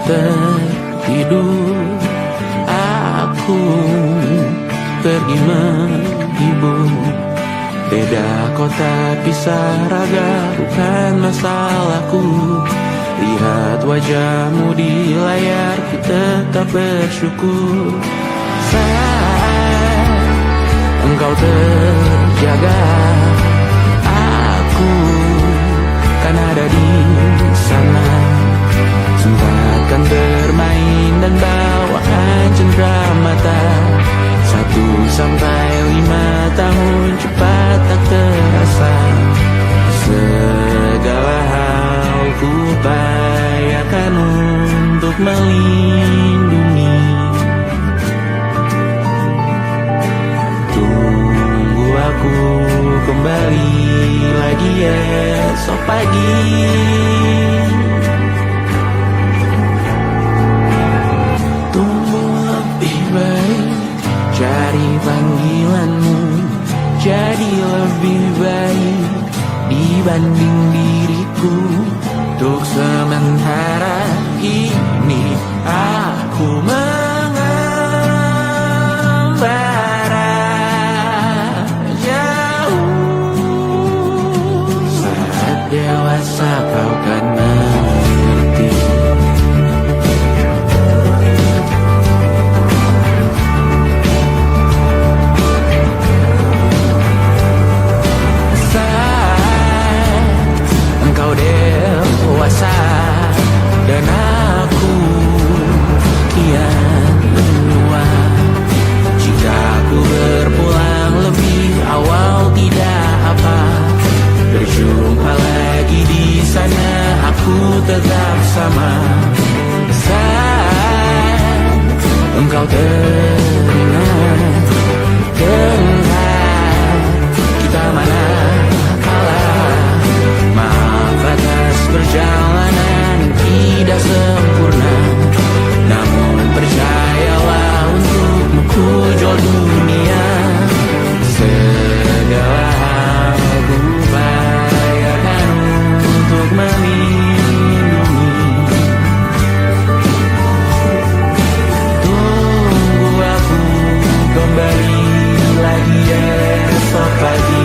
tertidur, aku pergi menghibur. Beda kota pisah raga bukan masalahku. Lihat wajahmu di layar, ku tetap bersyukur. Saat engkau terjaga, aku kan ada di sana. Sempatkan bermain dan bawaan cenderamata. 1-5 tahun cepat tak terasa. Segala hal ku upayakan untuk melindungi. Tunggu aku kembali lagi esok pagi. Cari panggilanmu jadi lebih baik dibanding diriku. Untuk sementara ini aku mengembara jauh. Saat dewasa kau kan mengerti. Dewasa dan aku kian menua. Jika aku berpulang lebih awal tidak apa. Berjumpa lagi di sana, aku tetap sama. Saat engkau teringat kita mana perjalanan tidak sempurna, namun percayalah untukmu ku jual dunia. Segala hal ku upayakan untuk melindungi. Tunggu aku kembali lagi esok pagi.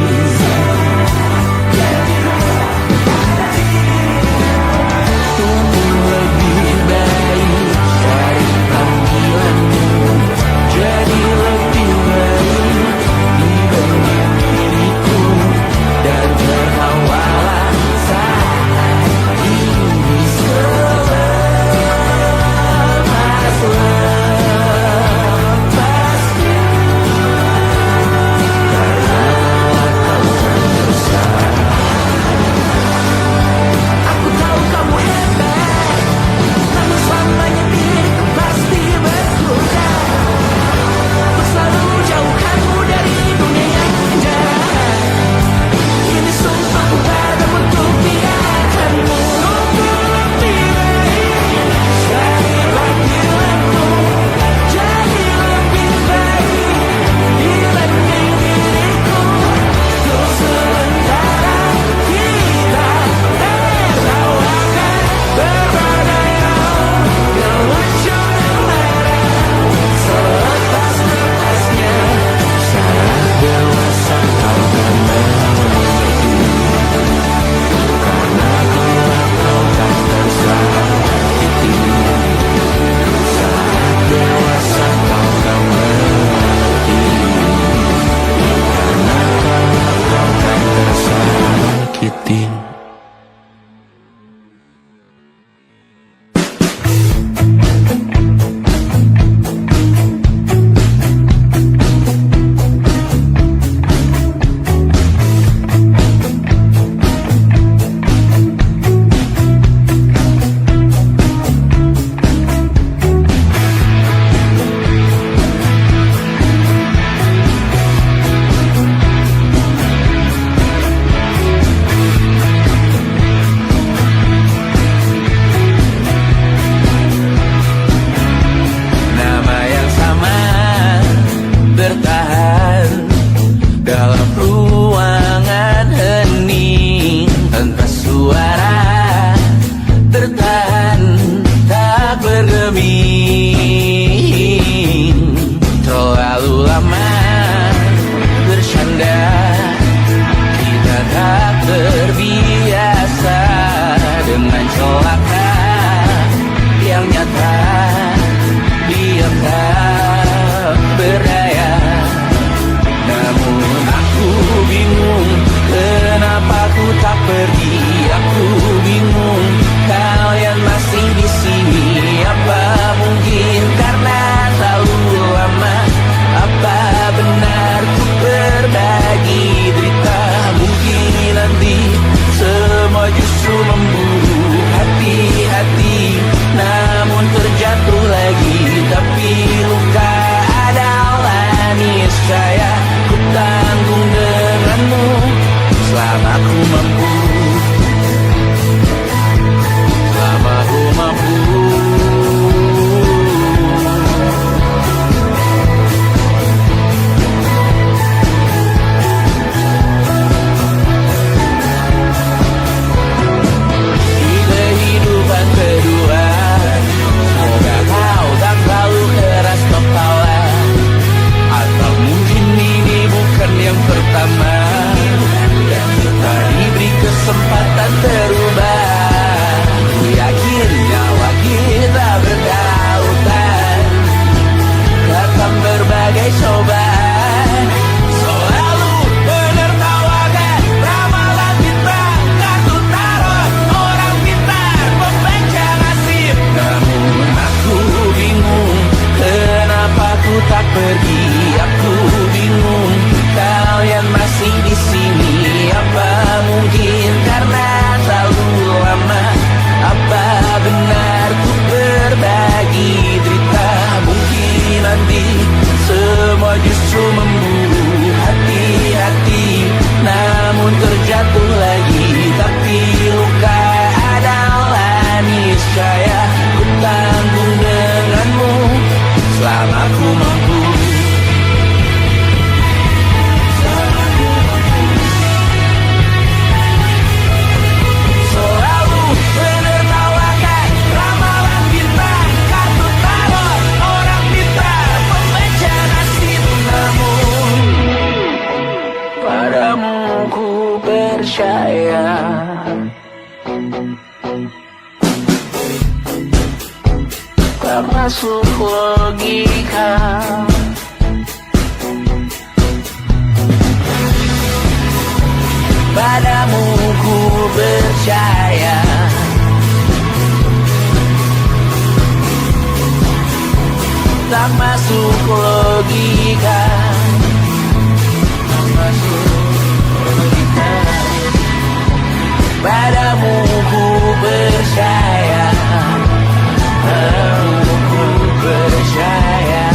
Bertahan tak terbiasa dengan celaka yang nyata. Dia tak berdaya, namun aku bingung kenapa ku tak pergi. Aku bingung kalian masih di sini. Apa mungkin karena terlalu lama? Apa benar ku berbagi derita? Mungkin nanti semua justru memburu hati-hati, namun terjatuh lagi. Tapi luka adalah niscaya ku tanggung denganmu selama ku mampu. Selama ku mampu. Di kehidupan kedua, semoga kau tak terlalu keras kepala. Atau mungkin ini bukan yang pertama yang kita diberi kesempatan terubah. Ku yakin nyawa kita bertautan, datang berbagai cobaan. Selalu menertawakan ramalan fitnah, kartu tarot orang pintar membaca nasib. Namun aku bingung kenapa ku tak pergi. Aku bingung kalian masih di sini. Apa mungkin karena terlalu lama? Apa benar ku berbagi derita? Mungkin nanti semua justru memburu hati-hati, namun terjatuh lagi. Tapi luka adalah niscaya ku tanggung denganmu selama ku mampu. Selalu menertawakan ramalan bintang, kartu tarot orang pintar membaca nasib. Namun padamu ku percaya. Tak masuk logika. Padamu ku percaya. Tak masuk logika. Tak masuk logika. Padamu ku percaya. Padamu ku percaya.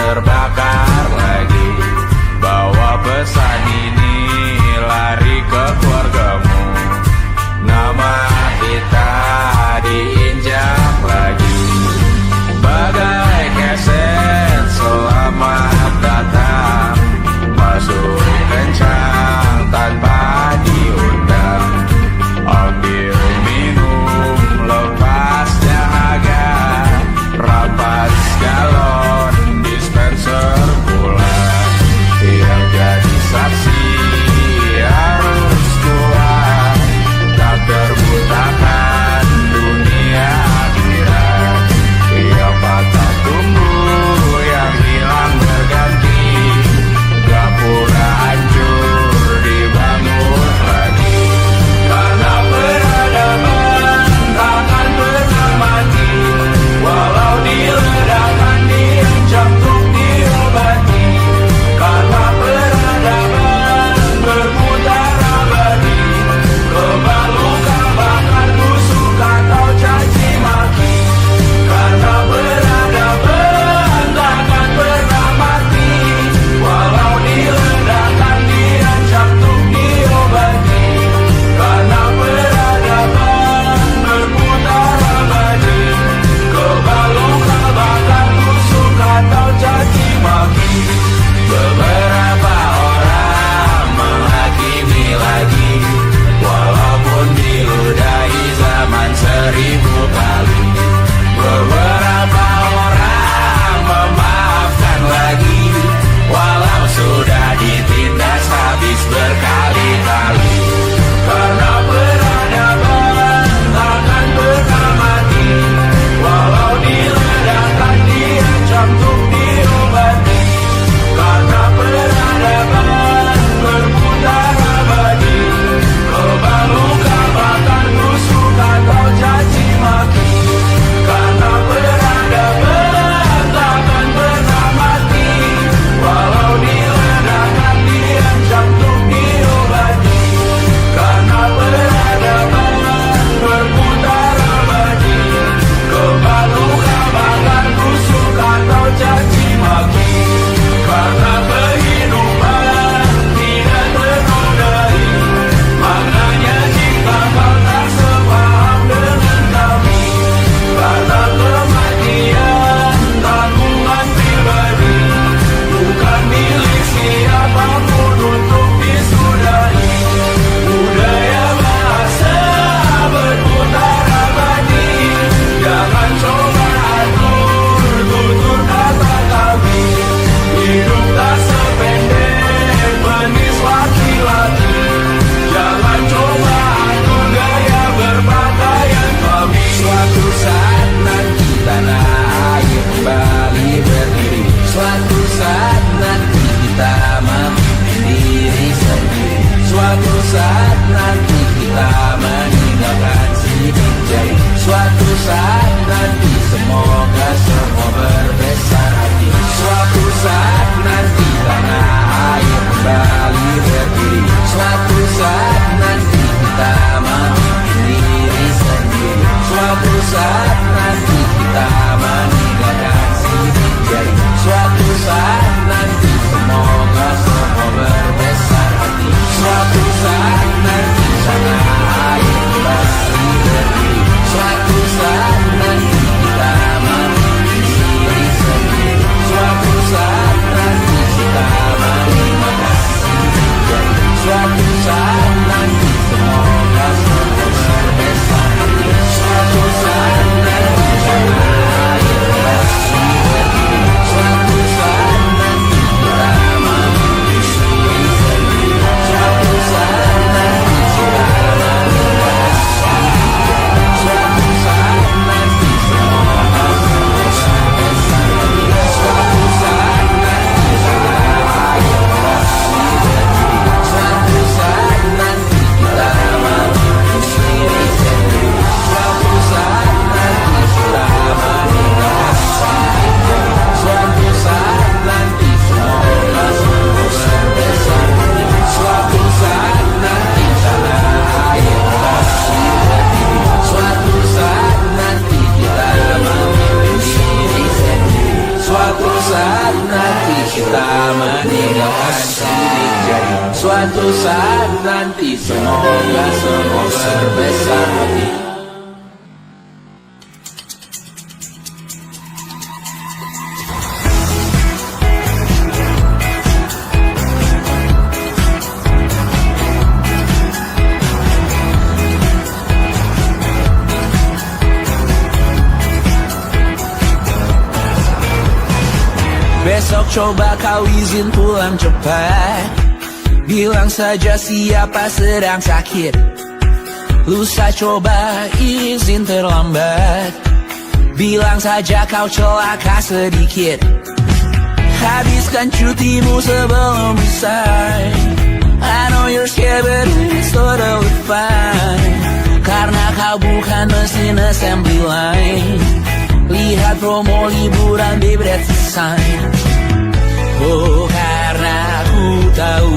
terbakar lagi. Bawa pesan ini lari ke keluargamu. Nama kita diinjak lagi. Bagai keset selamat datang, masuk kencang tanpa diundang. Ambil minum lepas dahaga, rampas galon dispenser pula. Yang jadi saksi harus kuat, tak terbutakan dunia akhirat. Yang patah tumbuh, yang hilang berganti, gak pura hancur dibangun lagi. Karena peradaban takkan pernah mati, walau diledakkan diancam untuk diobati. Karena peradaban berputar abadi, kebal luka bahkan busuk atau caci maki. Karena peradaban takkan pernah mati, walau diledakkan diancam untuk diobati. Karena peradaban berputar abadi, kebal luka bahkan busuk atau caci maki. Beberapa orang menghakimi lagi, walaupun diludahi zaman 1000 kali. Beberapa orang memaafkan lagi, walau sudah ditindas habis berkali-kali. Karena peradaban takkan pernah mati, walau diledakkan diancam untuk diobati. Karena peradaban berputar abadi, kebal luka bahkan busuk atau caci maki. Karena peradaban takkan pernah mati, walau diledakkan diancam untuk diobati. Karena peradaban berputar abadi, kebal luka bahkan busuk atau caci maki. Karena kehidupan tidak ternodai, maknanya jika kau tak sepaham dengan kami. Karena kematian tanggungan pribadi, bukan milik siapapun untuk disudahi. Budaya bahasa berputar abadi, jangan coba atur tutur kata kami. Hidup tak sependek penis laki-laki, jangan coba atur gaya berpakaian kami. Suatu saat nanti tanah air kembali berdiri, suatu saat nanti kita memimpin diri sendiri. Suatu saat nanti kita meninggalkan sidik jari. Suatu saat nanti semoga semua berbesar hati. Suatu saat nanti tanah air kembali berdiri. Suatu saat nanti kita memimpin diri sendiri. Suatu saat nanti kita meninggalkan sidik jari. Suatu saat nanti semoga semua berbesar hati. Suatu saat nanti tanah air kembali berdiri. Suatu saat nanti kita hati, semoga semua sebesar hati. Besok coba kau izin pulang cepat. Bilang saja siapa sedang sakit. Lusa coba izin terlambat. Bilang saja kau celaka sedikit. Habiskan cutimu sebelum usai. I know you're scared but it's totally fine. Karena kau bukan mesin assembly line. Lihat promo liburan baby that's a sign. Oh karena aku tahu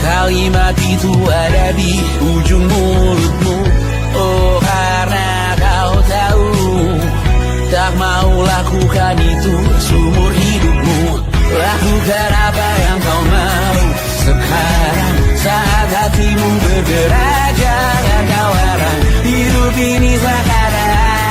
kalimat itu ada di ujung mulutmu. Oh karena kau tahu tak mau lakukan itu seumur hidupmu. Lakukan apa yang kau mau sekarang saat hatimu bergerak. Jangan kau larang, hidup ini sekarang.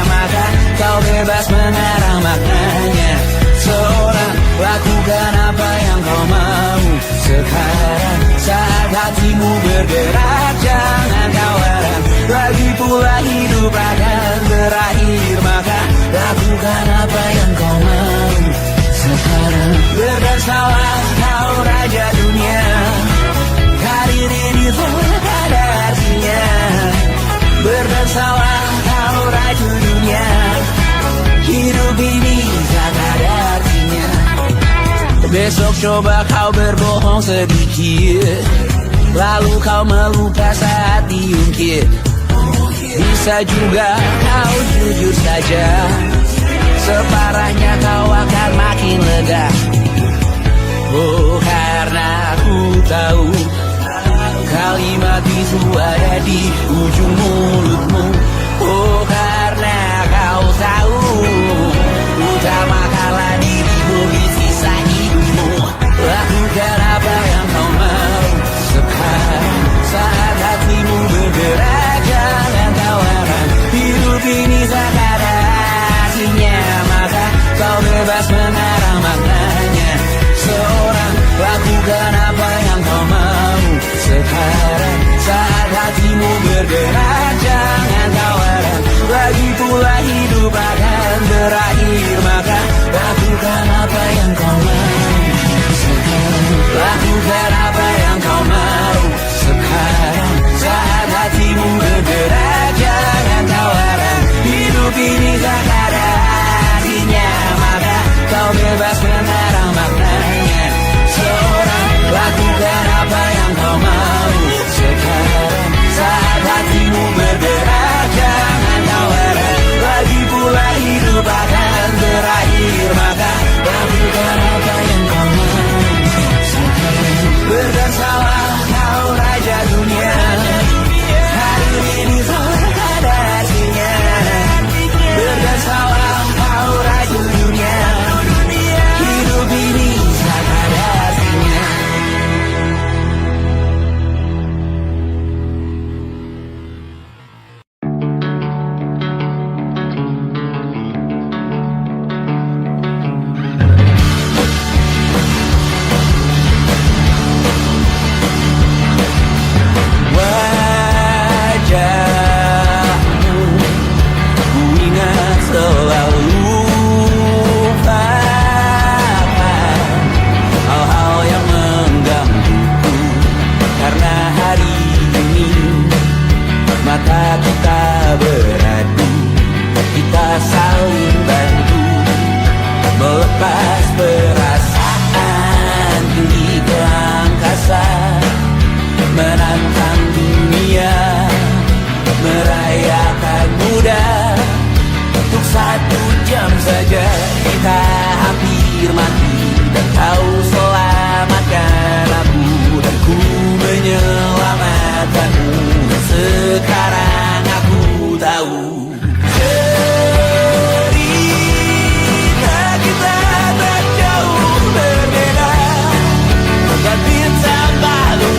Maka kau bebas mengarang maknanya. Seorang lakukan apa yang kau mau sekarang saat hatimu bergerak. Jangan kau larang, lagi pula hidup akan berakhir. Maka lakukan apa yang kau mau sekarang. Berdansalah kau raja dunia. Karir ini tak ada artinya. Berdansalah kau raja dunia. Hidup ini tak ada artinya. Besok coba kau berbohong sedikit. Lalu kau melupa saat diungkit. Bisa juga kau jujur saja. Separahnya kau akan makin lega. Oh karena aku tahu kalimat itu ada di ujung mulutmu. Oh karena kau tahu utamakanlah dirimu di sisa hidupmu. Lakukan apa yang kau mau sekarang saat hatimu bergerak. Jangan kau larang, hidup ini tak ada artinya. Maka kau bebas mengarang maknanya. Seorang lakukan apa yang kau mau sekarang saat hatimu bergerak. Jangan kau larang, lagi pula hidup akan berakhir. Maka lakukan apa yang kau mau sekarang. Lakukan apa yang kau mau sekarang saat hatimu bergerak. Jangan kau larang, hidup ini tak ada artinya. Maka kau bebas mengarang maknanya. Seorang lakukan apa yang kau mau sekarang saat hatimu bergerak. Jangan kau larang, lagi pula hidup akan berakhir. Maka lakukan apa yang kau mau sekarang. Berdansalah kau raja dunia. Hari ini tak ada artinya. Berdansalah kau raja dunia. Hidup ini tak ada artinya. Bintang baru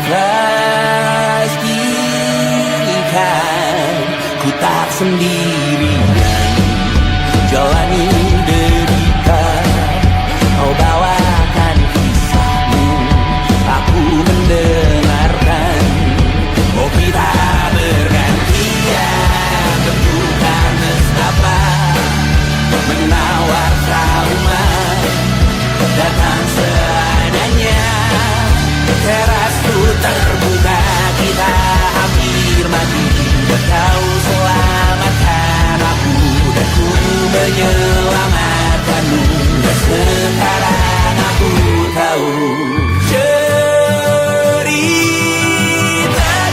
pastikan ku tak sendirian jalani derita. Kau bawakan kisahmu, aku mendengarkan. Oh kita bergantian tentukan nestapa menawar trauma datang seadanya. Terasku terbuka, kita hampir mati. Kau selamatkan aku dan ku menyelamatkanmu. Dan sekarang aku tahu cerita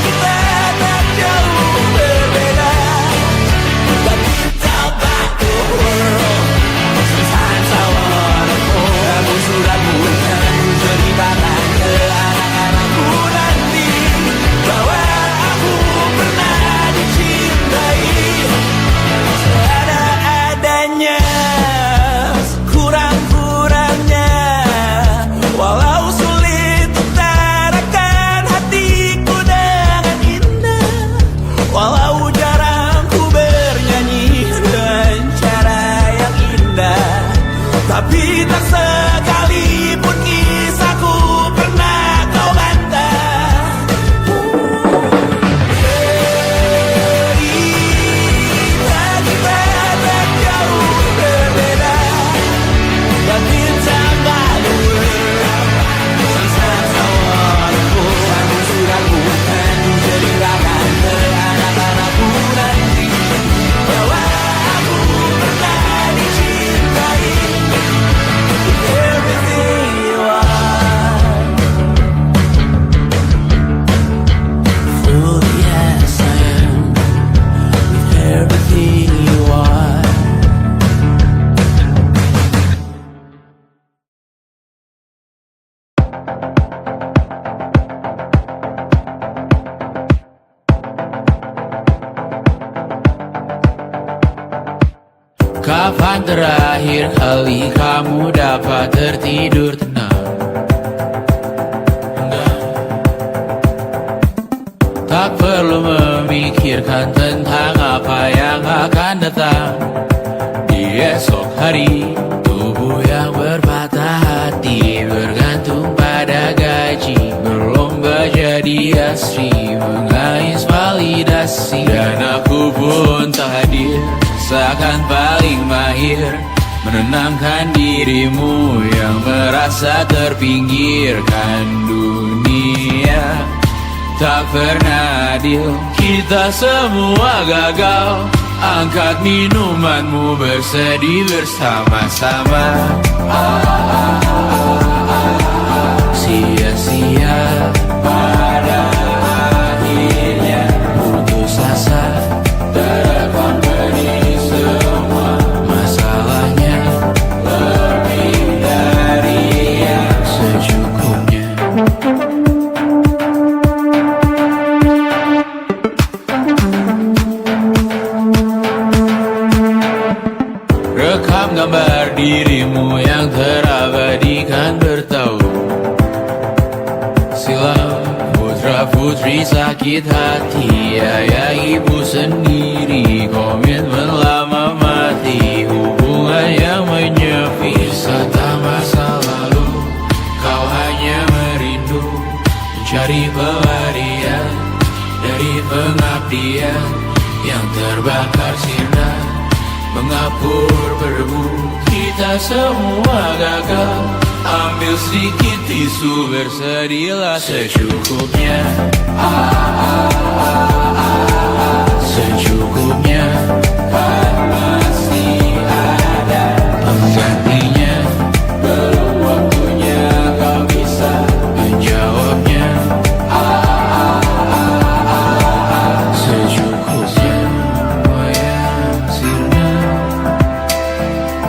kita tak jauh berbeda. But it's about the world. Sometimes I wanna fall. Kamu sudah bukan ceritakan ke anak-anakku nanti bahwa aku pernah dicintai seadanya, kurang-kurangnya. Walau sulit utarakan hatiku dengan indah, walau jarang ku bernyanyi dengan cara yang indah, tapi tak sekalipun kisahku pernah kau bantah. Cerita kita tak jauh berbeda, but it's about the world. Sometimes I wanna go. Kamu sudah bukan ceritakan ke anak-anakku nanti bahwa aku pernah dicintai. Everything you are, fully as I am, with everything you are. Kapan terakhir kali kamu dapat tertidur tenang? Enggak. Tak perlu memikirkan tentang apa yang akan datang di esok hari. Tubuh yang berpatah hati bergantung pada gaji, berlomba jadi asri, mengais validasi. Dan aku pun tak hadir, seakan paling mahir menenangkan dirimu yang merasa terpinggirkan dunia. Tak pernah adil, kita semua gagal. Angkat minumanmu, bersedih bersama-sama. Sia-sia pada akhirnya putus asa, terekam benih semua masalahnya. Lebih dari yang secukupnya. Rekam gambar dirimu yang terabadikan bertahun silam. Putra-putri sakit hati, ayah ibu sendiri, komitmen lama mati, hubungan yang menyepi. Wisata masa lalu, kau hanya merindu mencari pelarian dari pengabdian yang terbakar sirna, mengapur berdebu. Kita semua gagal. Ambil sedikit tisu, bersedihlah secukupnya. Secukupnya, kan masih ada penggantinya. Belum waktunya kau bisa menjawabnya. Secukupnya, semua yang sirna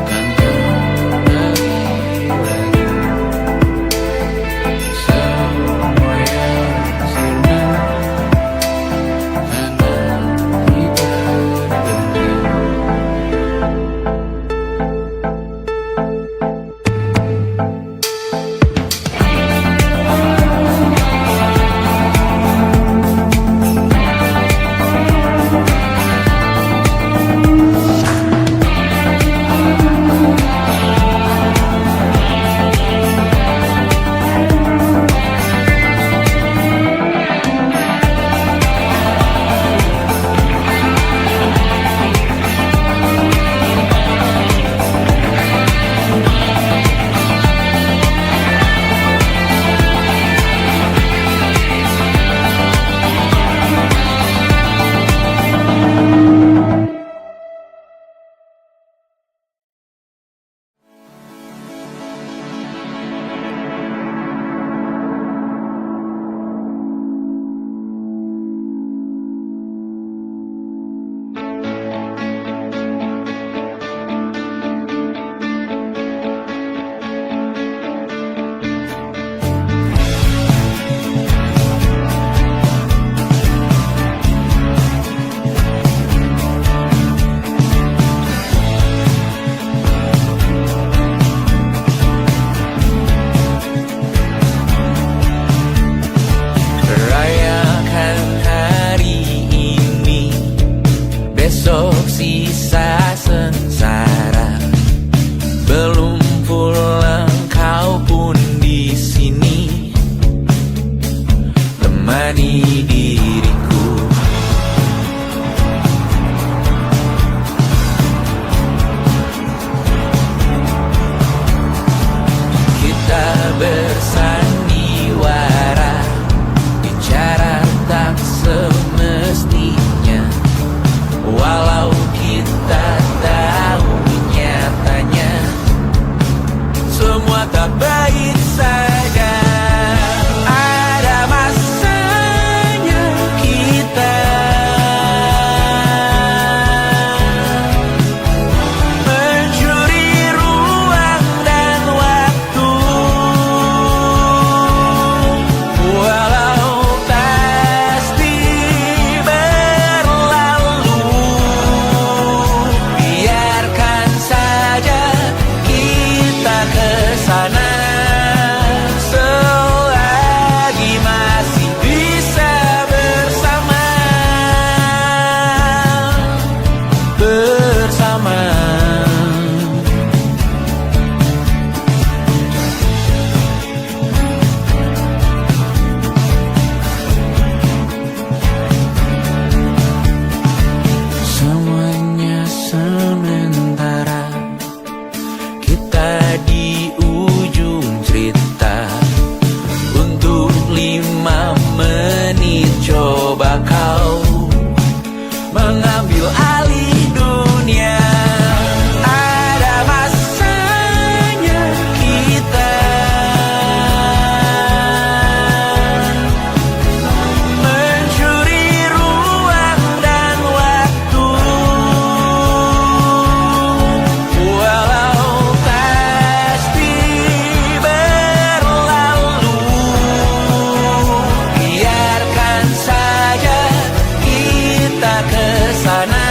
kan kembali lagi. Semua yang sirna menemani diriku. Kita bersandiwara, bicara tak semestinya, walau kita tahu nyatanya semua tak baik saja. Ada masanya kita mencuri ruang dan waktu, walau pasti berlalu. Biarkan saja kita kesana selagi masih bisa bersama. Semuanya sementara, kita di ujung cerita. Untuk 5 menit coba kau mengambil alih dunia. Ada masanya kita mencuri ruang dan waktu, walau pasti berlalu. Biarkan saja kita kesana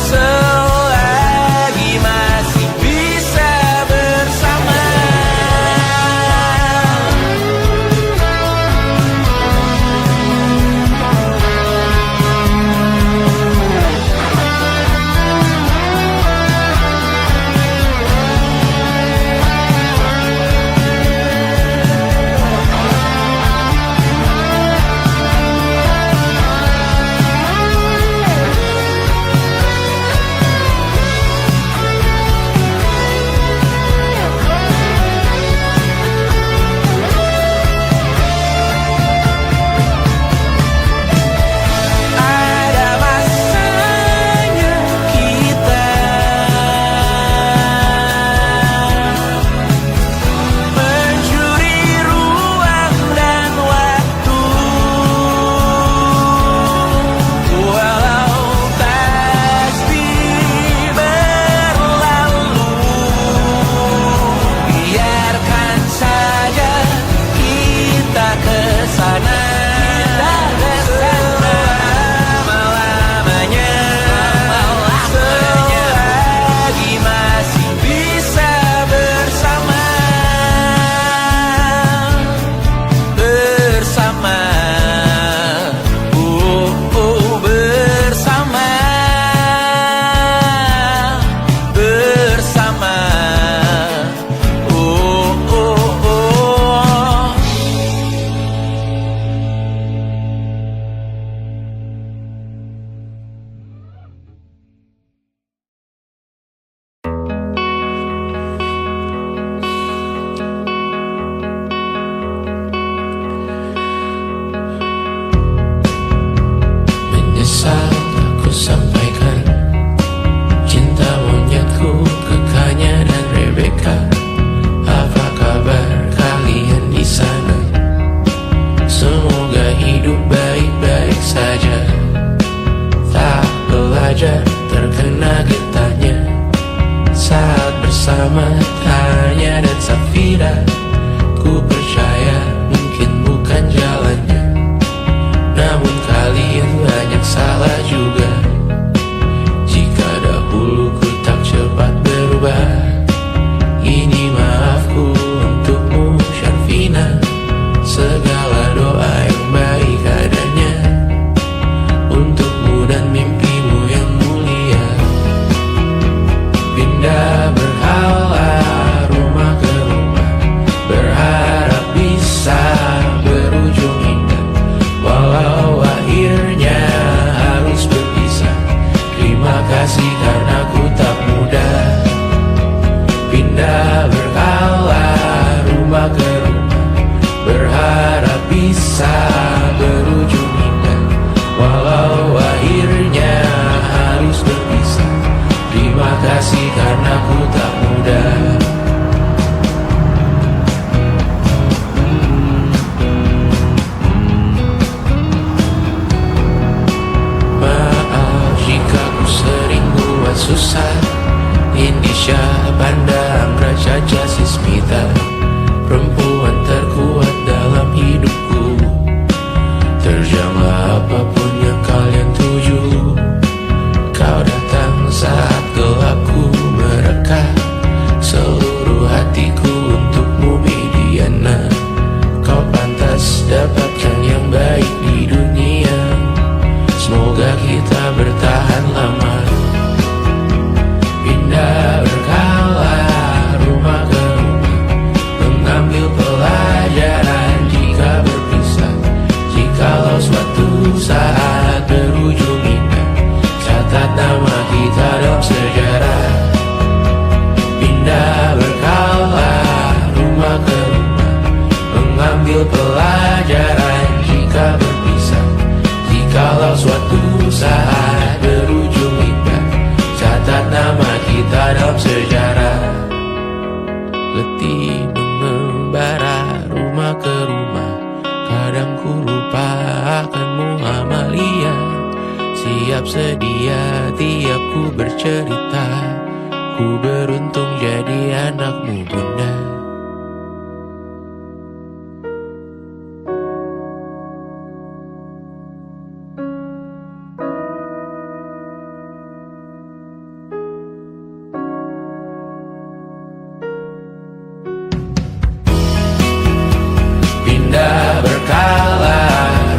selagi masih bisa bersama. Ada masanya kita mencuri ruang dan waktu, walau pasti berlalu. Biarkan saja kita kesana selama-lamanya, selagi masih bisa bersama. Bersama, bersama, bersama, menyesal aku sampaikan cinta monyetku ke Kanya dan Rebecca. Apa kabar kalian di sana? Semoga hidup baik-baik saja. Tak belajar terkena getahnya saat bersama Tanya dan Safira. Ku percaya mungkin bukan jalannya, namun kalian banyak salah juga. Jika dahulu ku tak cepat berubah, ini maafku untukmu Syarfina. Segala doa yang baik adanya untukmu dan mimpimu yang mulia. Pindah berhala rumah ke rumah, Terjanglah apapun yang kalian tuju. Kau datang saat gelapku mereka. Seluruh hatiku untukmu Mediana. Kau pantas dapatkan yang baik di dunia. Semoga kita bertahan lama. Pindah berkala rumah ke rumah, mengambil pelajaran jika berpisah. Jikalau suatu saat berujung indah, catat nama kita dalam sejarah. Pindah berkala rumah ke rumah, mengambil pelajaran jika berpisah. Jikalau suatu saat berujung indah, catat nama kita dalam sejarah. Letih mengembara rumah ke rumah, kadang ku lupa akanmu Amalia. Siap sedia tiap ku bercerita, ku beruntung jadi anakmu bunda. Pindah berkala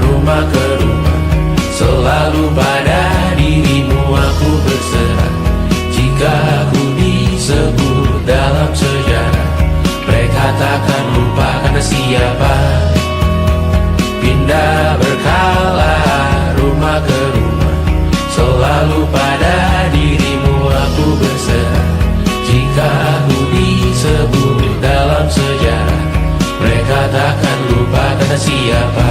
rumah ke rumah, selalu pada dirimu aku berserah. Jika aku disebut dalam sejarah, mereka takkan lupa karena siapa. Pindah berkala rumah ke rumah, selalu pada dirimu aku berserah. Jika aku disebut dalam sejarah, mereka takkan lupa kata siapa.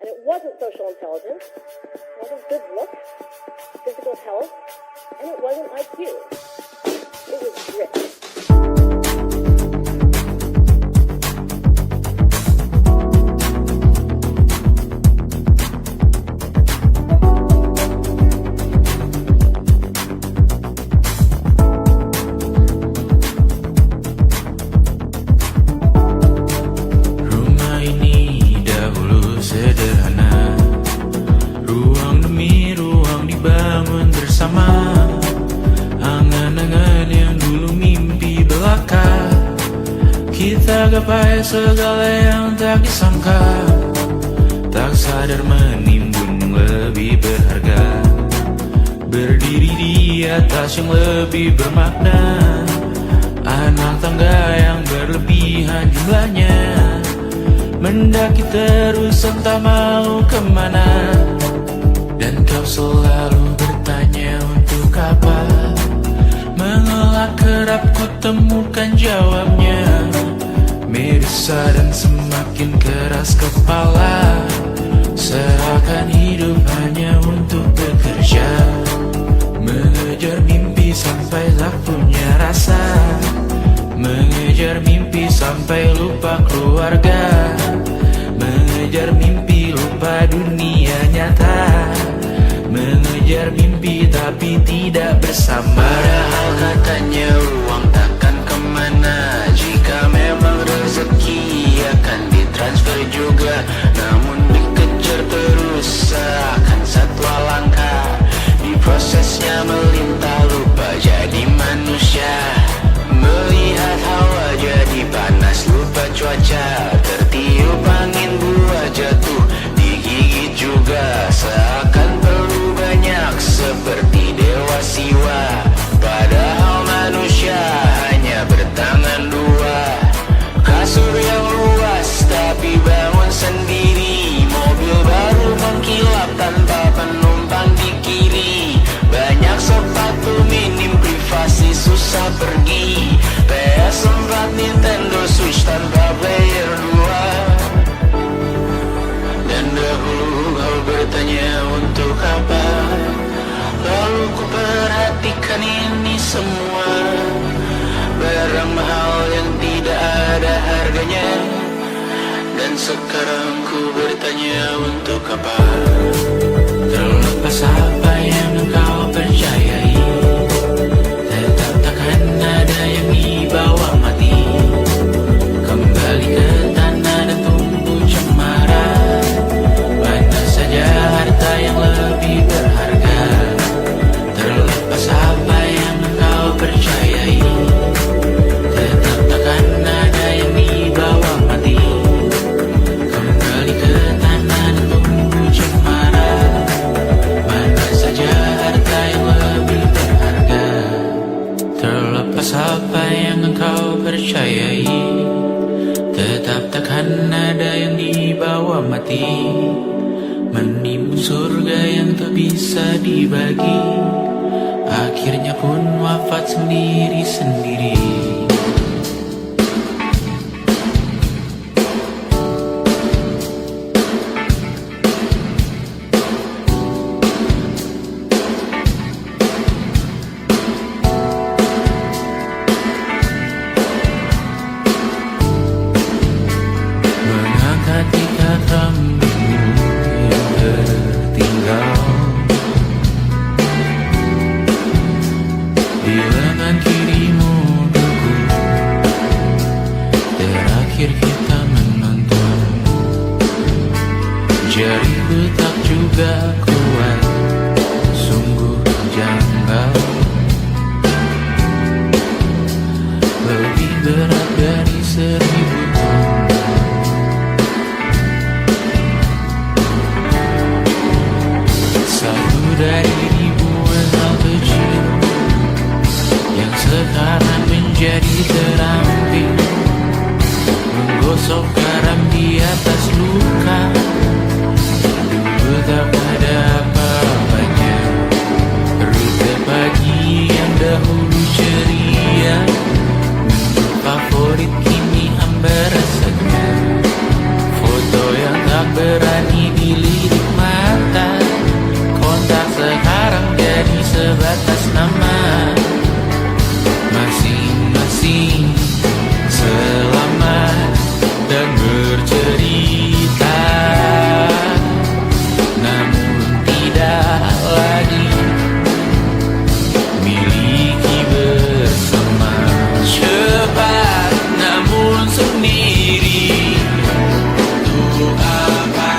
And it wasn't social intelligence, it wasn't good looks, physical health, and it wasn't IQ. It was grit. Rumah ini dahulu sederhana, ruang demi ruang dibangun bersama. Angan-angan yang dulu mimpi belaka, kita gapai segala yang tak disangka. Tak sadar menimbun lebih berharga, berdiri di atas yang lebih bermakna. Anak tangga yang berlebihan jumlahnya, mendaki terus entah mau kemana. Dan kau selalu bertanya untuk apa, mengelak kerap ku temukan jawabnya. Meresah dan semakin keras kepala, seakan hidup hanya untuk bekerja. Mengejar mimpi sampai tak punya rasa, mengejar mimpi sampai lupa keluarga. Mengejar mimpi lupa dunia nyata, mengejar mimpi tapi tidak bersama. Padahal katanya uang takkan kemana, jika memang rezeki akan ditransfer juga. Namun dikejar terus seakan satwa langka, di prosesnya melintah lupa jadi manusia. Melihat hawa jadi panas lupa cuaca, sekarang ku bertanya untuk apa? Terlepas apa yang engkau percayai, tetap takkan ada yang dibawa mati. Kembali ke tanah dan tumbuh cemara. Mana saja harta yang lebih berharga. Terlepas apa yang engkau percayai, tetap takkan ada yang dibawa mati. Kembali ke tanah dan tumbuh cemara. Mana saja harta yang lebih berharga. Terlepas apa yang engkau percayai, tetap takkan ada yang dibawa mati. Menimbun surga yang tak bisa dibagi, akhirnya pun wafat sendiri-sendiri. Mengangkat ikat rambutmu yang tertinggal di lengan kirimu dulu. Terakhir kita menonton, jariku tak juga kuat, sungguh janggal. Lebih berat dari 1000 ton. Satu dari ribuan hal kecil yang sekarang menjadi terampil, menggosok garam di atas luka. Dulu tak ada apa-apanya, rute pagi yang dahulu ceria, menu favorit kini hambar rasanya. Foto yang tak berani dilirik mata, kontak sekarang jadi sebatas nama. Masing-masing selamat dan bercerita, namun tidak lagi miliki bersama. Cepat namun sendiri, untuk apa?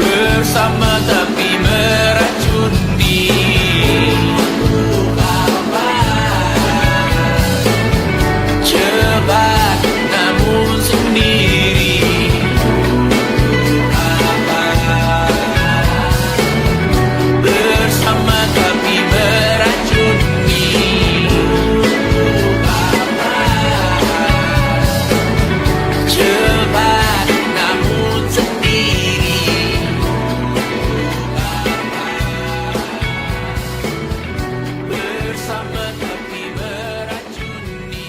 Bersama tapi meracun diri, untuk apa? Cepat namun sendiri, untuk apa? Bersama tapi meracun diri, untuk apa? Cepat namun sendiri, bersama tapi meracuni.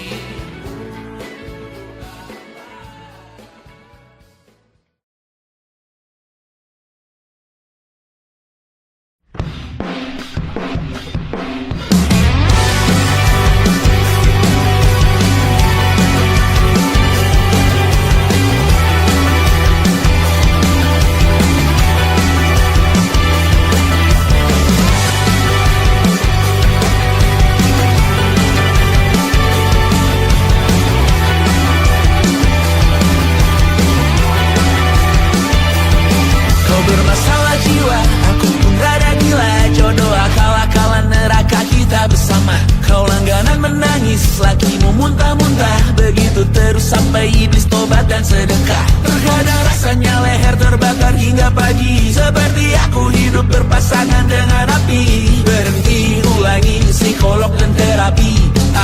Kau bermasalah jiwa, aku pun rada gila. Jodoh akal-akalan neraka kita bersama. Kau langganan menangis, lakimu muntah-muntah. Begitu terus sampai iblis tobat dan sedekah. Terkadang rasanya leher terbakar hingga pagi, seperti aku hidup berpasangan dengan api. Berhenti, ulangi psikolog dan terapi.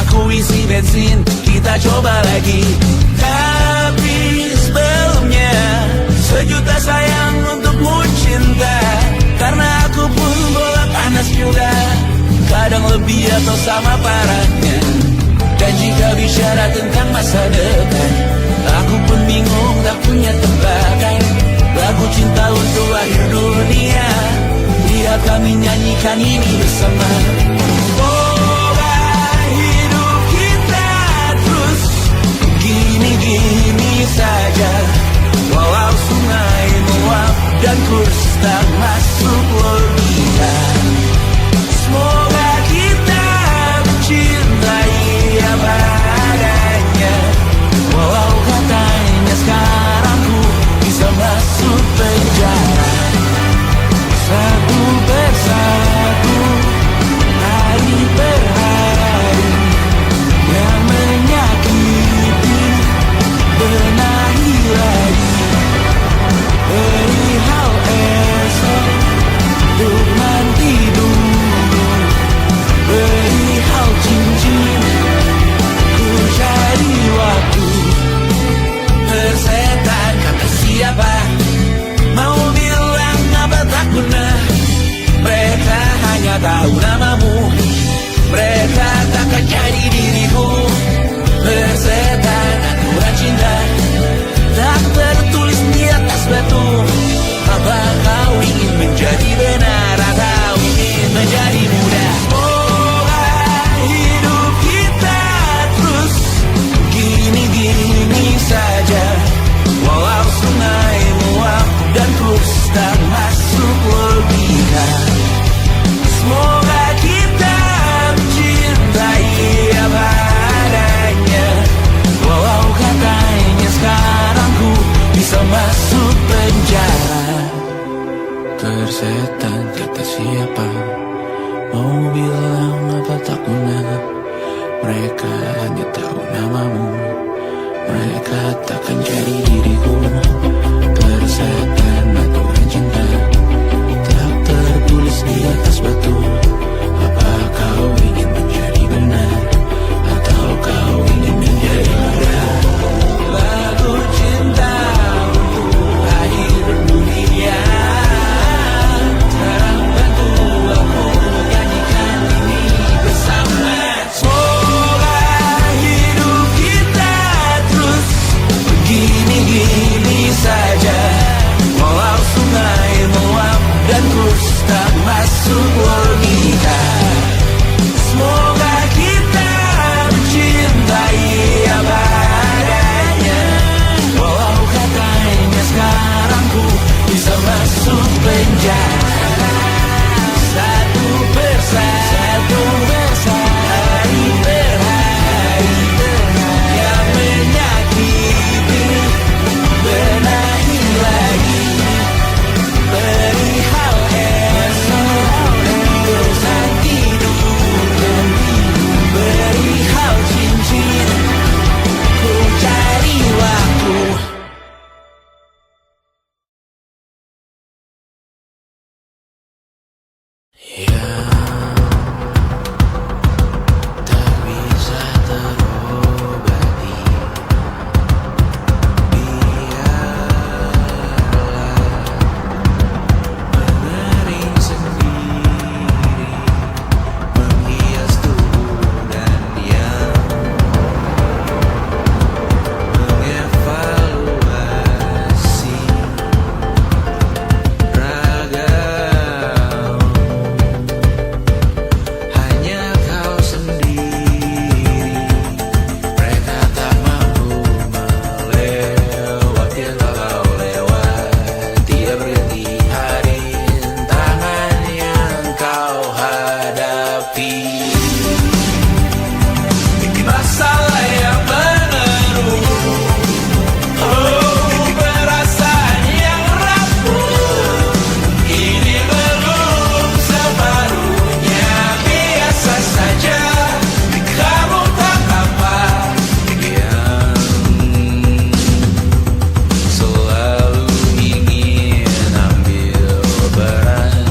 Aku isi bensin, kita coba lagi. Tapi sebelumnya, sejuta sayang untukmu cinta. Karena aku pun bola panas juga, kadang lebih atau sama parahnya. Dan jika bicara tentang masa depan, aku pun bingung tak punya tebakan. Lagu cinta untuk akhir dunia, biar kami nyanyikan ini bersama. Semoga hidup kita terus gini-gini bisa masuk penjara. Persetan kata siapa, mau bilang apa tak guna. Mereka hanya tahu namamu, mereka takkan jadi diriku. Persetan aturan cinta tak tertulis di atas batu. Apa kau ingin menjadi benar, atau kau ingin menjadi mudah? Lagu cinta untuk akhir dunia, sekarang bantu aku nyanyikan ini bersama. Semoga hidup kita terus begini-gini saja, walau sungai meluap dan terus tak masuk logika. Semoga kita mencintai apa adanya, walau katanya sekarang ku bisa masuk penjara. Satu persatu, hari per hari, yang menyakiti benahi lagi. Perihal esok, urusan tidur, perihal cincin, ku cari waktu. Tak bisa terobati, mengering sendiri, menghias tubuh dan diam, mengevaluasi ragam. Hanya kau sendiri, mereka tak mampu melewati. Kalau lewat tidak berhenti, hari tangan yang kau hadapi. Masalah yang menerus, oh perasaan yang rapuh, ini belum separuhnya. Biasa saja, kamu tak apa yang selalu ingin ambil peran,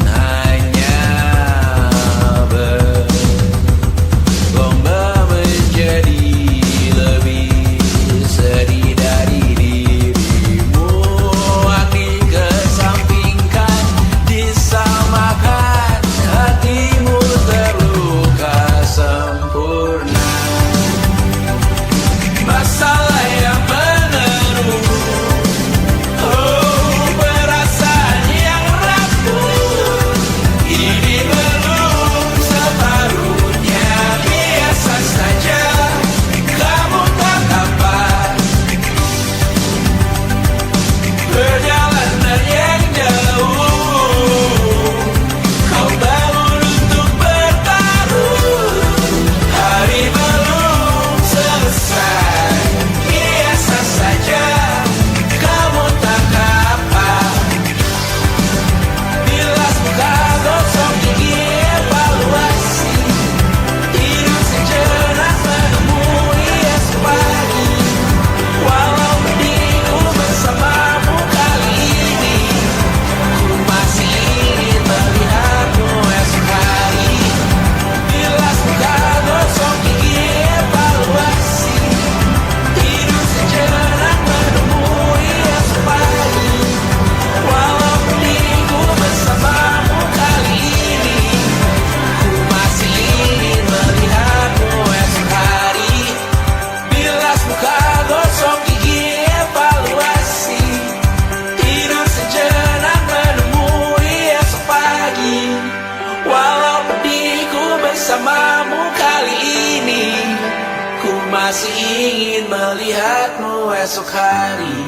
hanya berlomba menjadi lebih sedih dari dirimu. Hati kesampingkan, disamakan, hatimu terluka sempurna. Masalah yang menerus, oh perasaan yang rapuh, ini belum separuhnya. Biasa saja, kamu tak apa. Perjalanan yang jauh, kau bangun untuk bertaruh. Hari belum selesai, biasa saja, kamu tak apa. Bilas muka, gosok gigi, evaluasi, tidur sejenak, menemui esok pagi. Walau berdiriku bersamamu kali ini, ku masih ingin melihatmu esok hari. Bilas muka, gosok gigi, evaluasi, tidur sejenak, menemui esok pagi. Walau berdiriku bersamamu kali ini, ku masih ingin melihatmu esok hari. Bilas muka, gosok gigi, evaluasi, tidur sejenak, menemui esok pagi. Walau pedihku bersamamu kali ini, ku masih ingin melihatmu esok hari.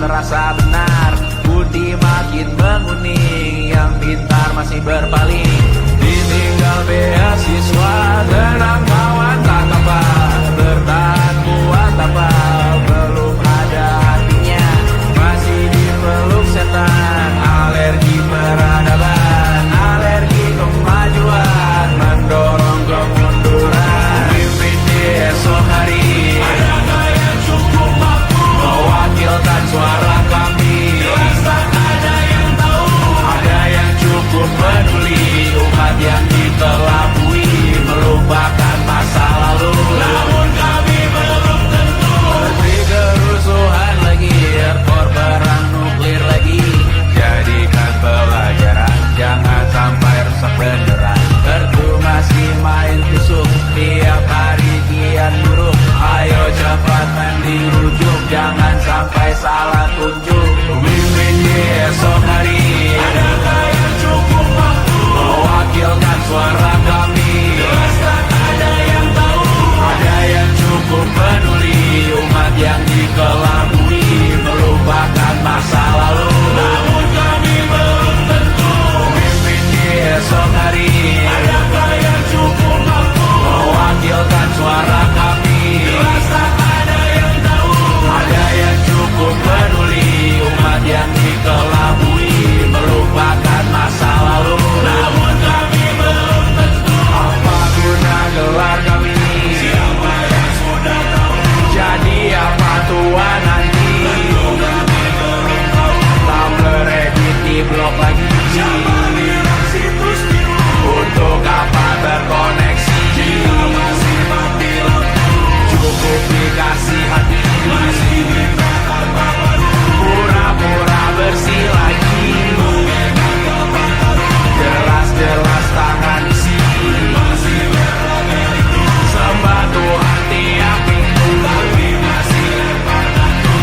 terasa benar. Budi makin menguning, yang pintar masih berpaling. Ditinggal beasiswa, tenang kawan tak apa. Bertahan kuat apa, belum ada artinya. Masih dipeluk setan, alergi peradaban, alergi kemajuan, mendorong kemunduran. Pimpin di esok hari, adakah yang cukup mampu mewakilkan suara kami? Jelas tak ada yang tahu, ada yang cukup peduli. Umat yang dikelabui, melupakan masa lalu. Namun kami belum tentu. Seperti kerusuhan lagi, erkor perang nuklir lagi. Jadikan pelajaran, jangan sampai rusak beneran. Erdu masih main tusuk, tiap hari kian buruk. Ayo cepat mandi rujuk, jangan sampai salah tunjuk. Mimpin di esok hari, adakah yang cukup mampu mewakilkan suara kami? Jelas tak ada yang tahu, ada yang cukup peduli. Umat yang dikelabui, melupakan masa lalu. Namun kami belum tentu. Mimpin di esok hari, adakah yang cukup mampu mewakilkan suara kami? Jelas tak ada yang tahu, ada yang cukup peduli. Umat yang dikelabui, melupakan masa lalu. Namun kami belum tentu. Apa guna gelar kami? Siapa yang sudah tahu? Jadi apa tua nanti? Tentu kami belum tahu. Tak beredit di blog lagi. Siapa bilang situs biru? Untuk apa terkoneksi? Jika masih mati lampu, cukup dikasih hati. Masih mintakan baru, pura-pura bersih lagi. Jelas-jelas tangan isi, masih berlagak. Sembah Tuhan tiap minggu, tapi masih lempar batu.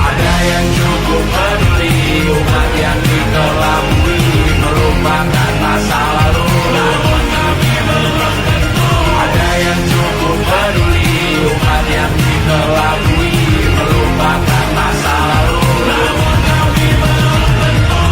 Ada yang cukup peduli, umat yang dikelabui, melupakan masa lalu. Namun kami belum tentu. Ada yang cukup peduli, umat yang dikelabui, melupakan masa lalu. Namun kami belum tentu.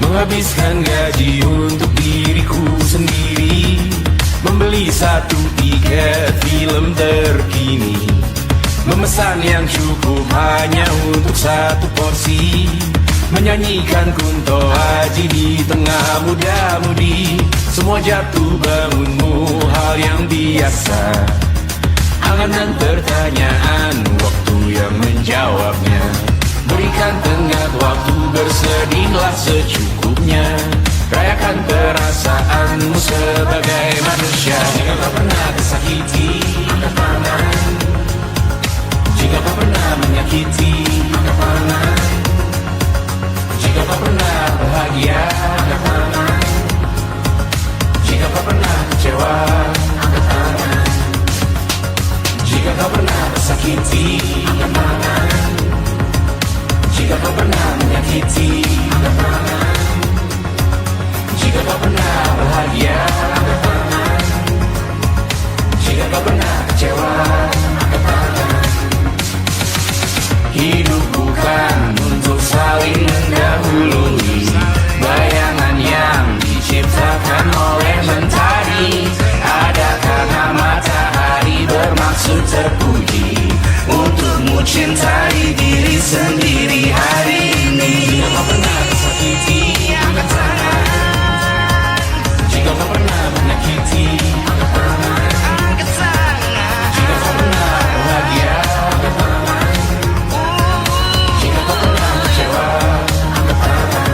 Menghabiskan gaji untuk diriku sendiri, membeli satu tiket film terkini, memesan yang cukup hanya untuk satu porsi, menyanyikan Kunto Aji di tengah muda-mudi. Semua jatuh bangunmu hal yang biasa, angan dan pertanyaan, waktu yang menjawabnya. Berikan tengah waktu, bersedihlah secukupnya. Rayakan perasaanmu sebagai manusia. Jika kau pernah tersakiti, angkat tangan. Jika kau pernah menyakiti, angkat tangan. Jika kau pernah bahagia, angkat tangan. Jika kau pernah kecewa, angkat tangan. Jika kau pernah tersakiti, angkat tangan. Jika kau pernah menyakiti, angkat tangan. Jika kau pernah bahagia, angkat tangan. Jika kau pernah kecewa, angkat tangan. Hidup bukan untuk saling mendahului, bayangan yang diciptakan oleh mentari. Ada karena matahari bermaksud terpuji, untukmu cintai diri sendiri hari ini. Jika kau pernah tersakiti, angkat tangan. Jika kau pernah menyakiti, angkat tangan. Jika kau pernah bahagia, angkat tangan. Jika kau pernah kecewa, angkat tangan.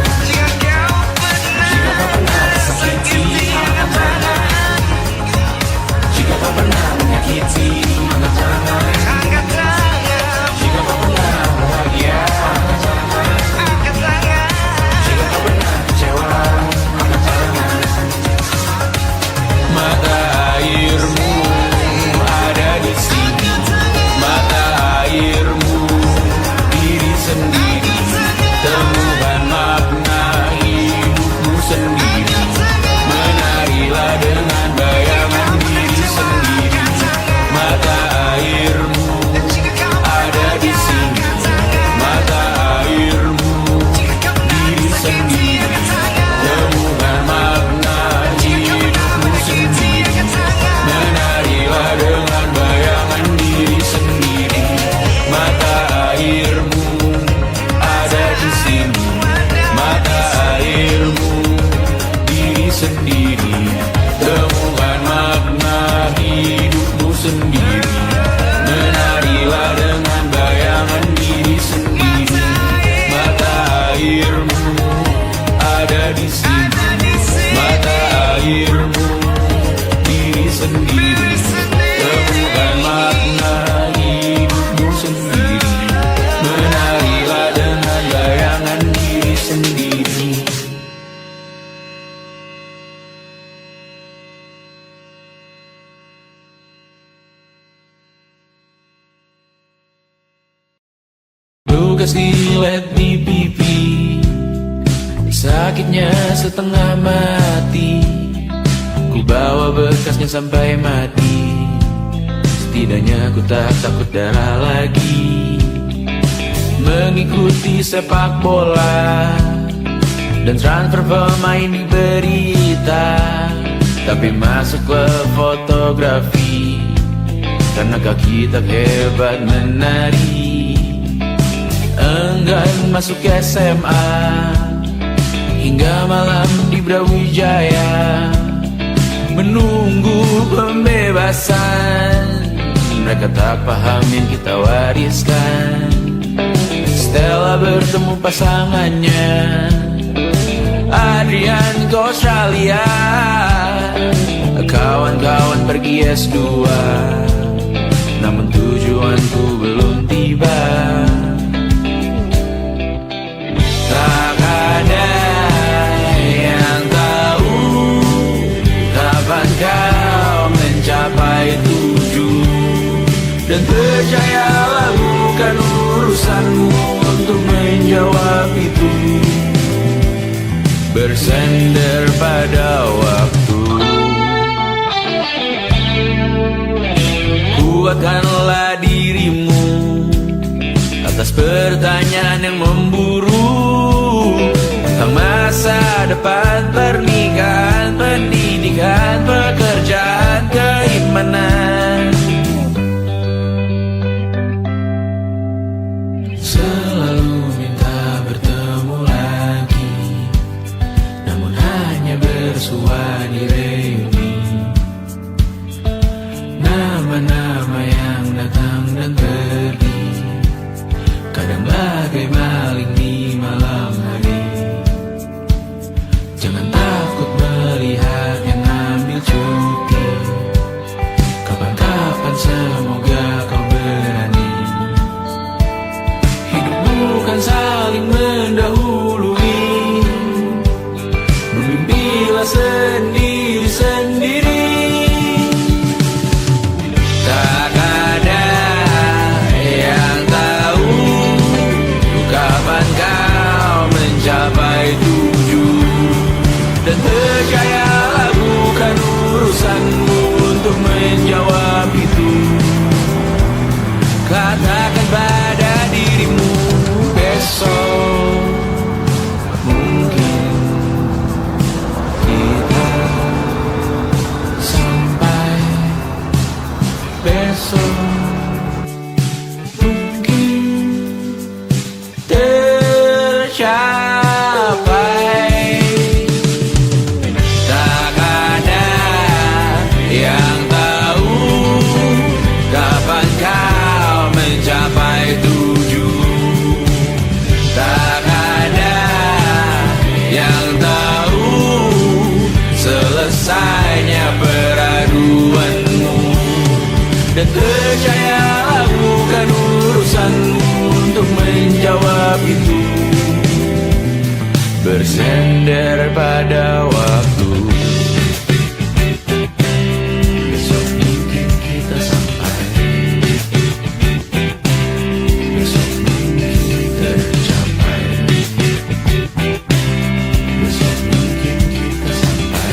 sendiri. Menarilah dengan bayangan diri sendiri. Mata airmu ada di sini. Mata airmu diri sendiri. Temukan makna hidupmu sendiri. Menarilah dengan bayangan diri sendiri. Lukas dilet di pipi, sakitnya setengah mati. Ku bawa bekasnya sampai mati. Setidaknya ku tak takut darah lagi. Mengikuti sepak bola dan transfer pemain di berita, tapi masuk ke fotografi karena kaki tak hebat menari. Enggan masuk SMA hingga malam di Brawijaya, menunggu pembebasan. Mereka tak paham yang kita wariskan. Stella bertemu pasangannya, Adrian ke Australia. Kawan-kawan pergi S2, namun tujuanku belum tiba. Tak ada yang tahu kapan kau mencapai tujuh. Dan percayalah bukan urusanmu untuk menjawab itu. Bersender pada waktu. Kuatkanlah dirimu atas pertanyaan yang memburu tentang masa depan, pernikahan, pendidikan, pekerjaan, keimanan. Selalu minta bertemu lagi, namun hanya bersua di reuni. Nama-nama yang datang dan pergi, kadang bagai maling di malam hari. Jangan takut melihat yang ambil cuti. Kapan-kapan semoga kau berani. Hidup bukan saling mendahului. Bermimpilah sendiri-sendiri. Tak ada yang tahu kapan kau mencapai tujuh. Dan percayalah bukan urusanmu untuk menjawab itu. Katakan pada dirimu besok mungkin kita sampai. Besok mungkin tercapai. Tak ada yang tahu kapan kau mencapai tujuh. Tak ada yang tahu selesainya peraduanmu. Dan percayalah bukan urusanmu untuk menjawab itu. Bersender pada waktu. Besok mungkin kita sampai. Besok mungkin tercapai. Besok mungkin kita sampai.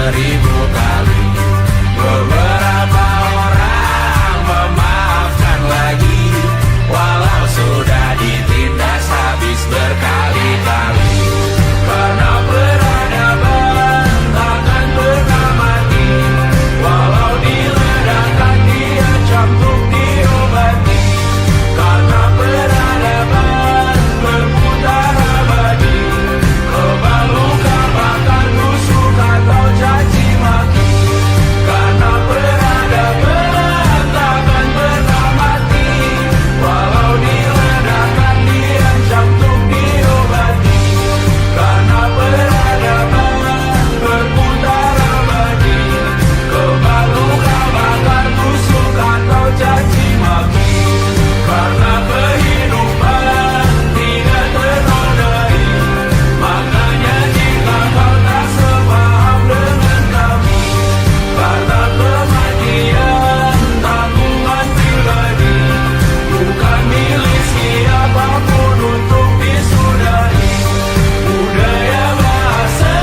seribu kali. Beberapa orang memaafkan lagi, walau sudah ditindas habis berkali-kali. Karena peradaban takkan pernah mati, walau diledakkan diancam untuk diobati. Karena peradaban berputar abadi, kebal luka bakar tusuk atau caci maki. Karena peradaban takkan pernah mati, walau diledakkan diancam untuk diobati. Karena peradaban berputar abadi, kebal luka bakar tusuk atau caci maki. Karena kehidupan tidak ternodai, makanya jika kau tak sepaham dengan kami. Karena kematian tanggungan pribadi, bukan milik siapapun untuk disudahi. Budaya bahasa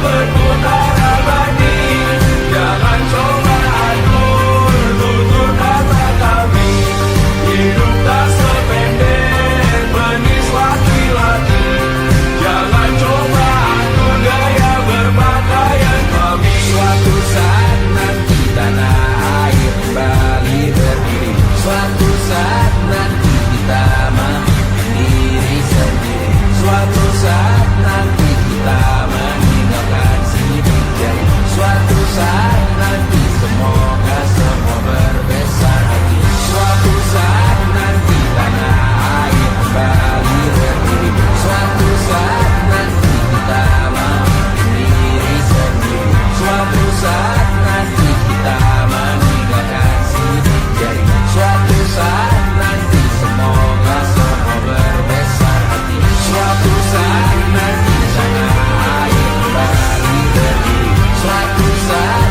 berputar abadi, jangan coba atur tutur kata kami. Hidup tak sependek penis laki-laki, jangan coba atur gaya berpakaian kami. Suatu saat nanti tanah air kembali berdiri, suatu saat nanti kita mandiri sendiri, suatu saat nanti kita meninggalkan sini jari, suatu saat nanti semoga semua berbesar hati. Suatu saat nanti tanah air kembali berdiri, suatu saat nanti kita mandiri sendiri, suatu saat nanti kita meninggalkan sini jari, suatu saat nanti semoga semua berbesar hati. Suatu saat nanti tanah air kembali berdiri, suatu saat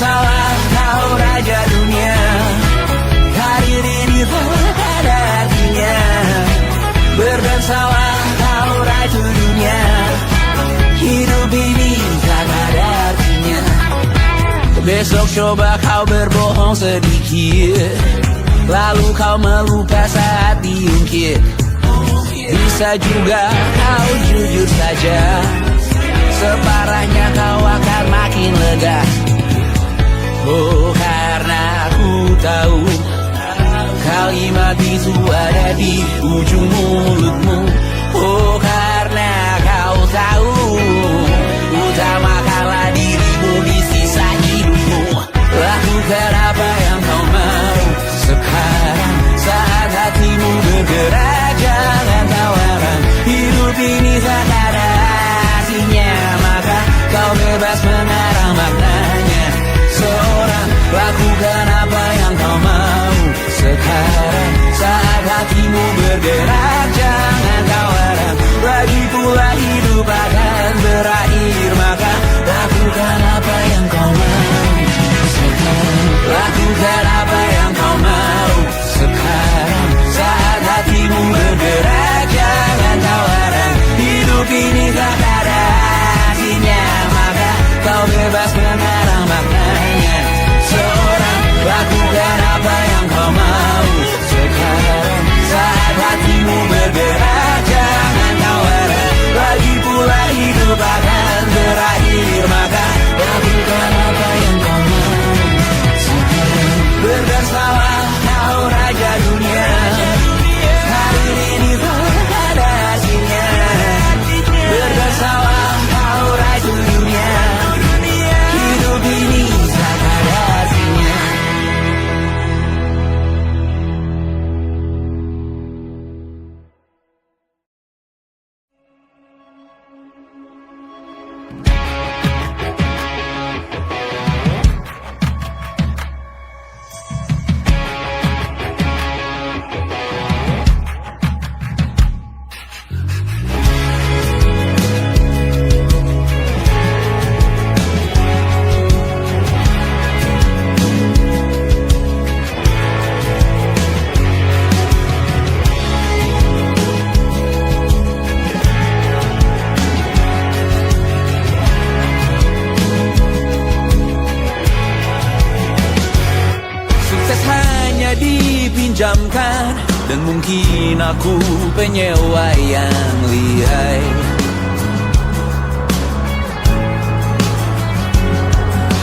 bersalah kau raja dunia. Karir ini tak ada artinya. Berdansalah kau ratu dunia. Hidup ini tak ada artinya. Besok coba kau berbohong sedikit, lalu kau melupa saat diungkit. Bisa juga kau jujur saja, separahnya kau akan makin lega. Oh, karena aku tahu kalimat itu ada di ujung mulutmu. Oh, karena kau tahu utamakanlah dirimu di sisa hidupmu. Lakukan apa yang kau mau sekarang, saat hatimu bergerak. Jangan kau larang, hidup ini tak ada artinya, maka kau bebas mengarang maknanya. Seorang, lakukan apa yang kau mau sekarang, saat hatimu bergerak. Jangan kau larang, lagi pula hidup akan berakhir, maka lakukan apa yang kau mau sekarang. Lakukan apa yang kau mau sekarang, saat hatimu bergerak. Jangan kau larang, hidup ini tak ada artinya, maka kau bebas mengarang maknanya. Seorang, lakukan apa yang kau mau sekarang, saat hatimu bergerak. Jangan kau larang, lagi pula hidup akan berakhir, maka lakukan apa yang kau mau sekarang. Berdansalah kau raja dunia. Hari ini tak ada artinya. Berdansalah kau raja dunia. Hidup ini tak ada artinya. Dipinjamkan, dan mungkin aku penyewa yang lihai.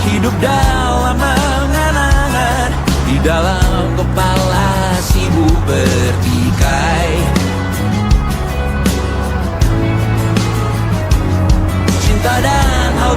Hidup dalam angan-angan, di dalam kepala sibuk bertikai. Cinta dan hal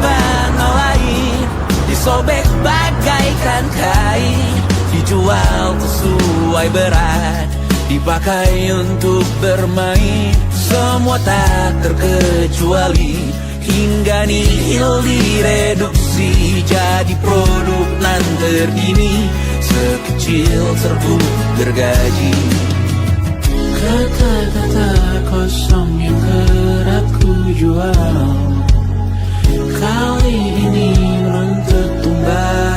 lain disobek bagaikan kain, dijual sesuai berat, dipakai untuk bermain. Semua tak terkecuali, hingga nihil direduksi jadi produk nan terkini, sekecil serbuk gergaji. Kata-kata kosong yang kerap ku jual, kali ini runtut tumbal.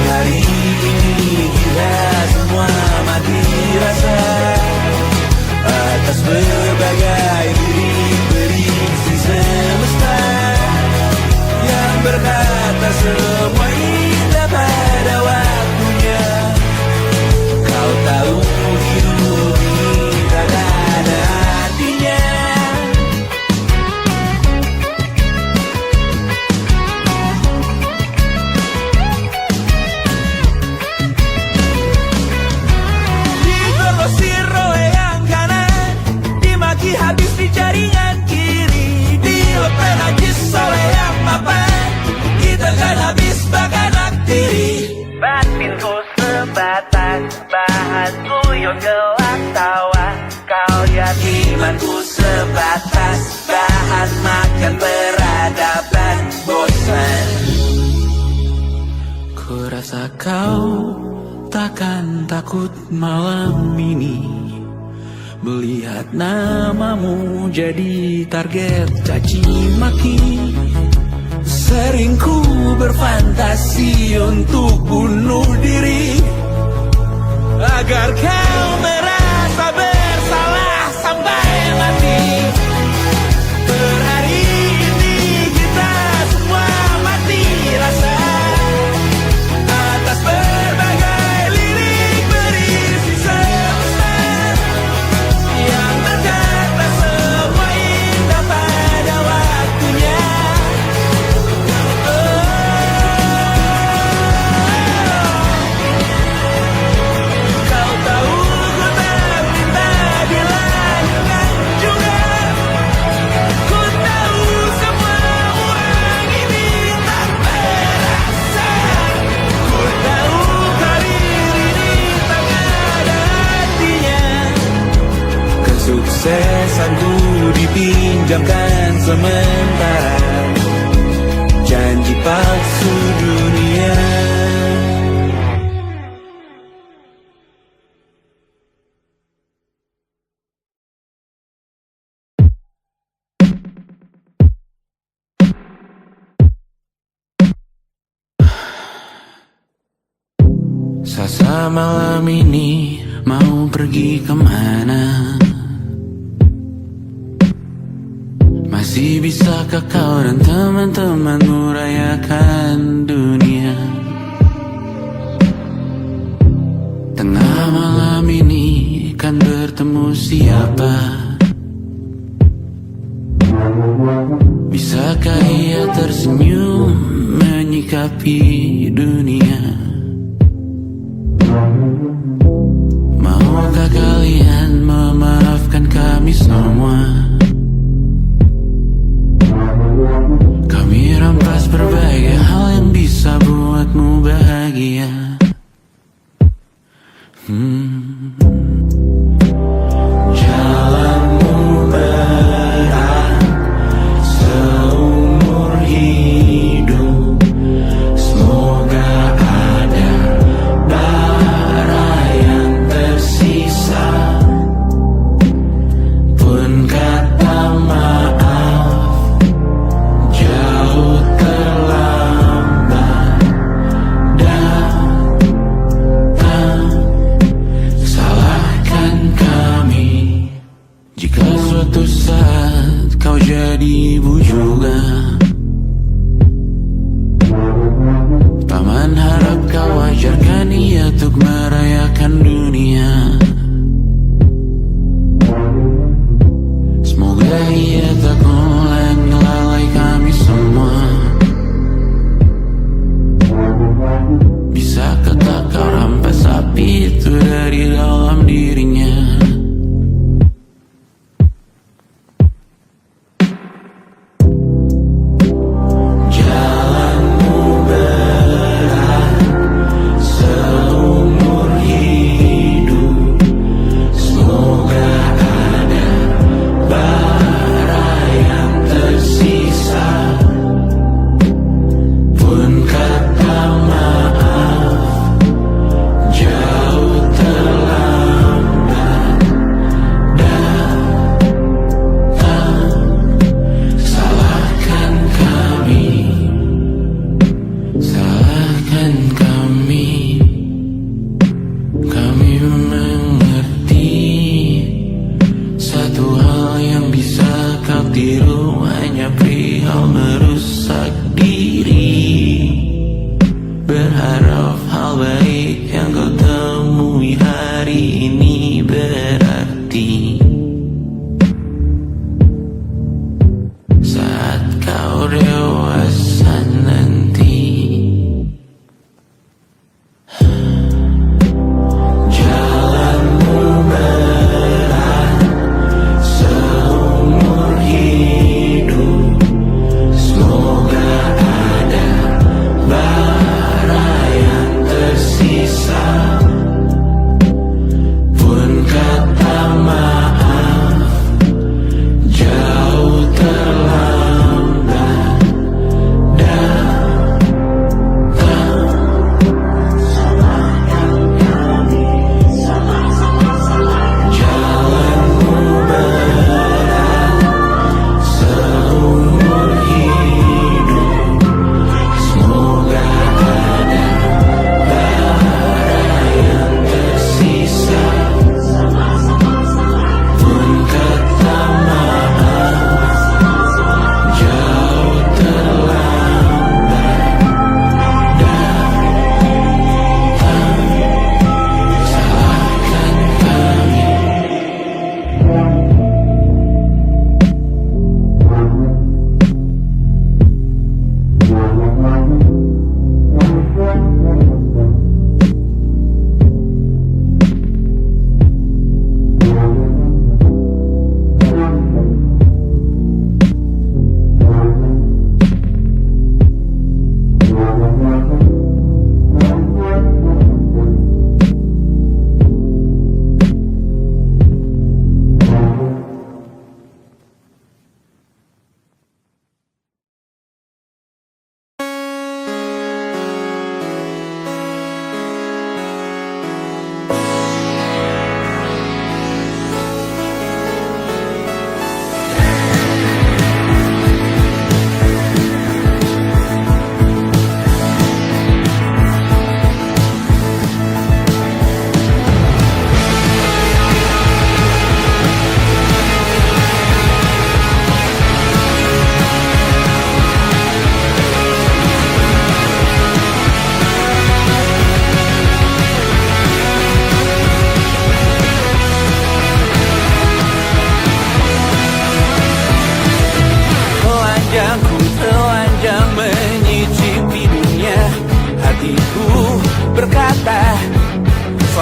Hari ini kita semua mati rasa atas berbagai diri semesta yang berkata semua indah pada waktunya. Kau tahu hidup ini tak ada artinya. Digrosir oleh yang kanan, dimaki habis di jaringan kiri, dilepeh najis oleh yang mapan, kita kan habis bakanak diri. Batinku sebatas bahan guyon gelap tawa, kau jadi imanku sebatas bahan makan peradaban bosan. Ku rasa kau takkan takut malam ini Melihat namamu jadi target caci maki, sering ku berfantasi untuk bunuh diri agar kau merasa bersalah sampai mati. Per hari ini kita semua mati rasa atas berbagai lirik berisi semesta yang berkata semua indah pada waktunya. Kau tahu ku tak minta dilanjutkan juga. Ku tahu semua uang ini tak berasa. Ku tahu karir ini tak ada artinya. Kesuksesanku dipinjamkan sementara, janji palsu dunia. Sasa malam ini mau pergi kemana? Masih bisakah kau dan teman-temanmu rayakan dunia? Tengah malam ini kan bertemu siapa? Bisakah ia tersenyum menyikapi dunia? Maukah kalian memaafkan kami semua? Kami rampas berbagai hal yang bisa buatmu bahagia. Jalanmu berat seumur hidup, semoga ada bara yang tersisa. Pun kata maaf jauh terlambat datang. Salahkan kami jika suatu saat kau jadi ibu juga. Paman harap kau ajarkan ia untuk merayakan dunia. Semoga ia tak ulangi lalai kami semua. Bisakah tak kau rampas api itu dari dalam dirinya? Jalanmu berat seumur hidup, semoga ada bara yang tersisa. Pun kata maaf jauh terlambat datang. Salahkan kami, salahkan kami. Kami mengerti satu hal yang bisa kau tiru hanya perihal merusak diri. Berharap hal baik yang kau temui hari ini berarti saat kau dewasa nanti. Jalanmu berat seumur hidup, semoga ada bara yang tersisa. Pun kata maaf jauh terlambat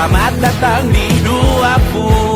Selamat datang di 20